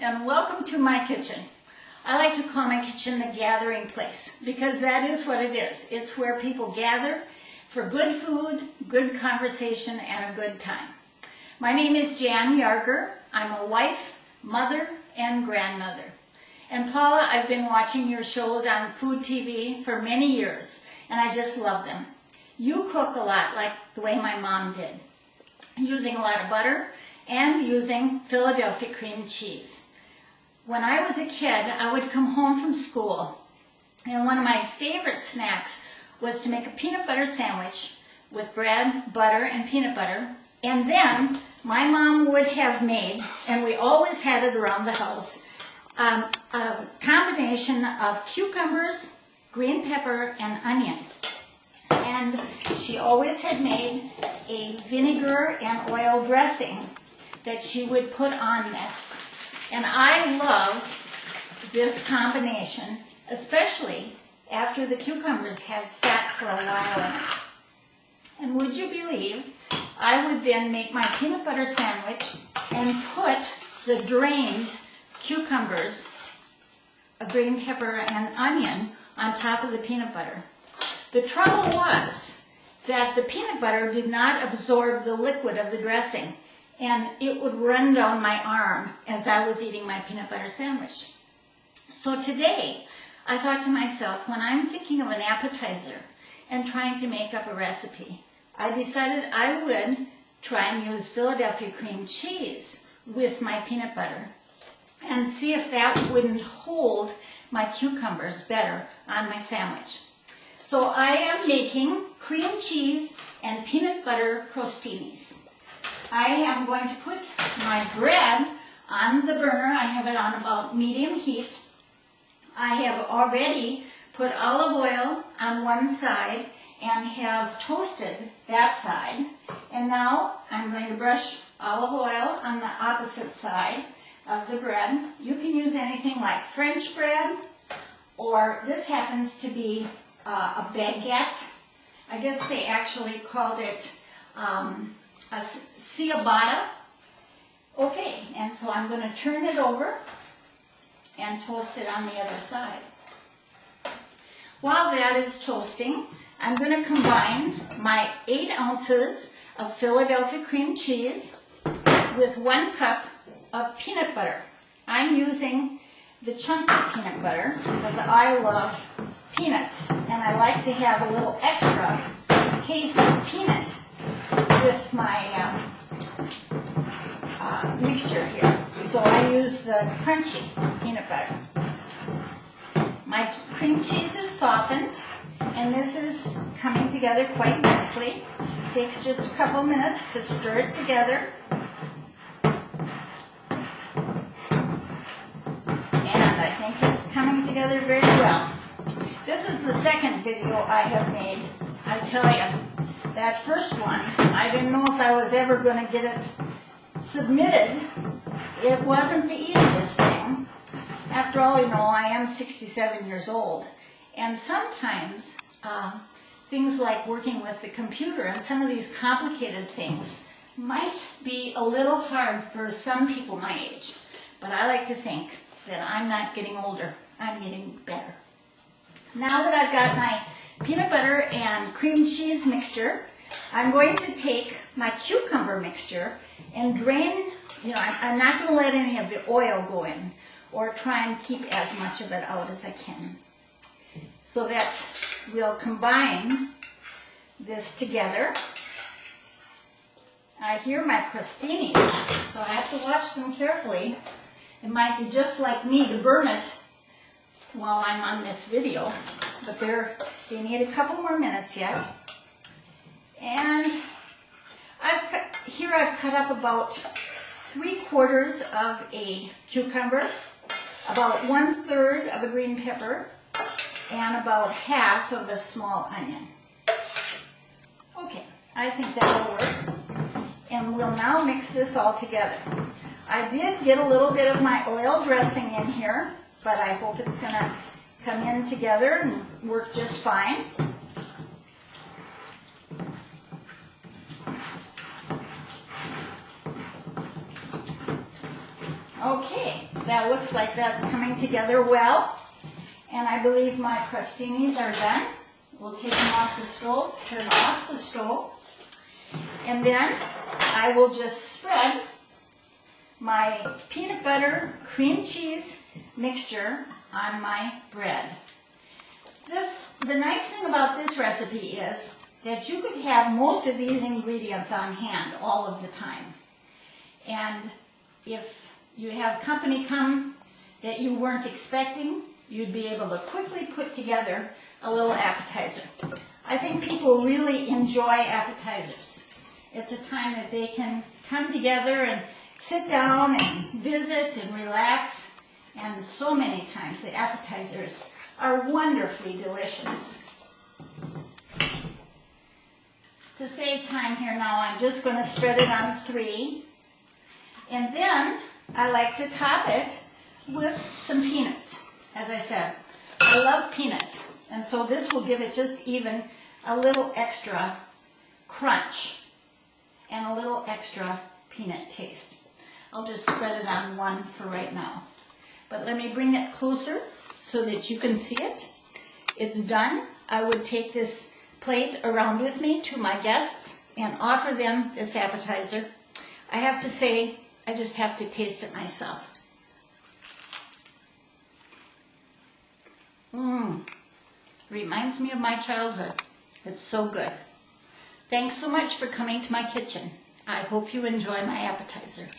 and welcome to my kitchen. I like to call my kitchen the gathering place because that is what it is. It's where people gather for good food, good conversation, and a good time. My name is Jan Yarger. I'm a wife, mother, and grandmother. And Paula, I've been watching your shows on Food TV for many years, and I just love them. You cook a lot like the way my mom did, using a lot of butter and using Philadelphia cream cheese. When I was a kid, I would come home from school, and one of my favorite snacks was to make a peanut butter sandwich with bread, butter, and peanut butter. And then my mom would have made, and we always had it around the house, a combination of cucumbers, green pepper, and onion. And she always had made a vinegar and oil dressing that she would put on this. And I loved this combination, especially after the cucumbers had sat for a while in it. And would you believe, I would then make my peanut butter sandwich and put the drained cucumbers, a green pepper, and onion on top of the peanut butter. The trouble was that the peanut butter did not absorb the liquid of the dressing, and it would run down my arm as I was eating my peanut butter sandwich. So today, I thought to myself, when I'm thinking of an appetizer and trying to make up a recipe, I decided I would try and use Philadelphia cream cheese with my peanut butter and see if that wouldn't hold my cucumbers better on my sandwich. So I am making cream cheese and peanut butter crostinis. I am going to put my bread on the burner. I have it on about medium heat. I have already put olive oil on one side and have toasted that side. And now I'm going to brush olive oil on the opposite side of the bread. You can use anything like French bread, or this happens to be a baguette. I guess they actually called it a ciabatta. Okay, and so I'm going to turn it over and toast it on the other side. While that is toasting, I'm going to combine my 8 ounces of Philadelphia cream cheese with 1 cup of peanut butter. I'm using the chunky peanut butter because I love peanuts, and I like to have a little extra taste of peanut with my mixture here. So I use the crunchy peanut butter. My cream cheese is softened, and this is coming together quite nicely. It takes just a couple minutes to stir it together. And I think it's coming together very well. This is the second video I have made. I tell you, that first one, I didn't know if I was ever going to get it submitted. It wasn't the easiest thing. After all, you know, I am 67 years old. And sometimes things like working with the computer and some of these complicated things might be a little hard for some people my age. But I like to think that I'm not getting older. I'm getting better. Now that I've got my peanut butter and cream cheese mixture, I'm going to take my cucumber mixture and drain, I'm not going to let any of the oil go in, or try and keep as much of it out as I can, so that we'll combine this together. I hear my crostinis, so I have to watch them carefully. It might be just like me to burn it while I'm on this video, but they need a couple more minutes yet. And I've cut up about 3/4 of a cucumber, about 1/3 of a green pepper, and about half of a small onion. Okay, I think that'll work. And we'll now mix this all together. I did get a little bit of my oil dressing in here, but I hope it's going to come in together and work just fine. Okay, that looks like that's coming together well. And I believe my crostinis are done. We'll take them off the stove, turn off the stove. And then I will just spread my peanut butter cream cheese mixture on my bread. The nice thing about this recipe is that you could have most of these ingredients on hand all of the time. And if you have company come that you weren't expecting, you'd be able to quickly put together a little appetizer. I think people really enjoy appetizers. It's a time that they can come together and sit down and visit and relax. And so many times the appetizers are wonderfully delicious. To save time here now, I'm just going to spread it on 3. And then I like to top it with some peanuts. As I said, I love peanuts. And so this will give it just even a little extra crunch and a little extra peanut taste. I'll just spread it on 1 for right now. But let me bring it closer so that you can see it. It's done. I would take this plate around with me to my guests and offer them this appetizer. I have to say, I just have to taste it myself. Reminds me of my childhood. It's so good. Thanks so much for coming to my kitchen. I hope you enjoy my appetizer.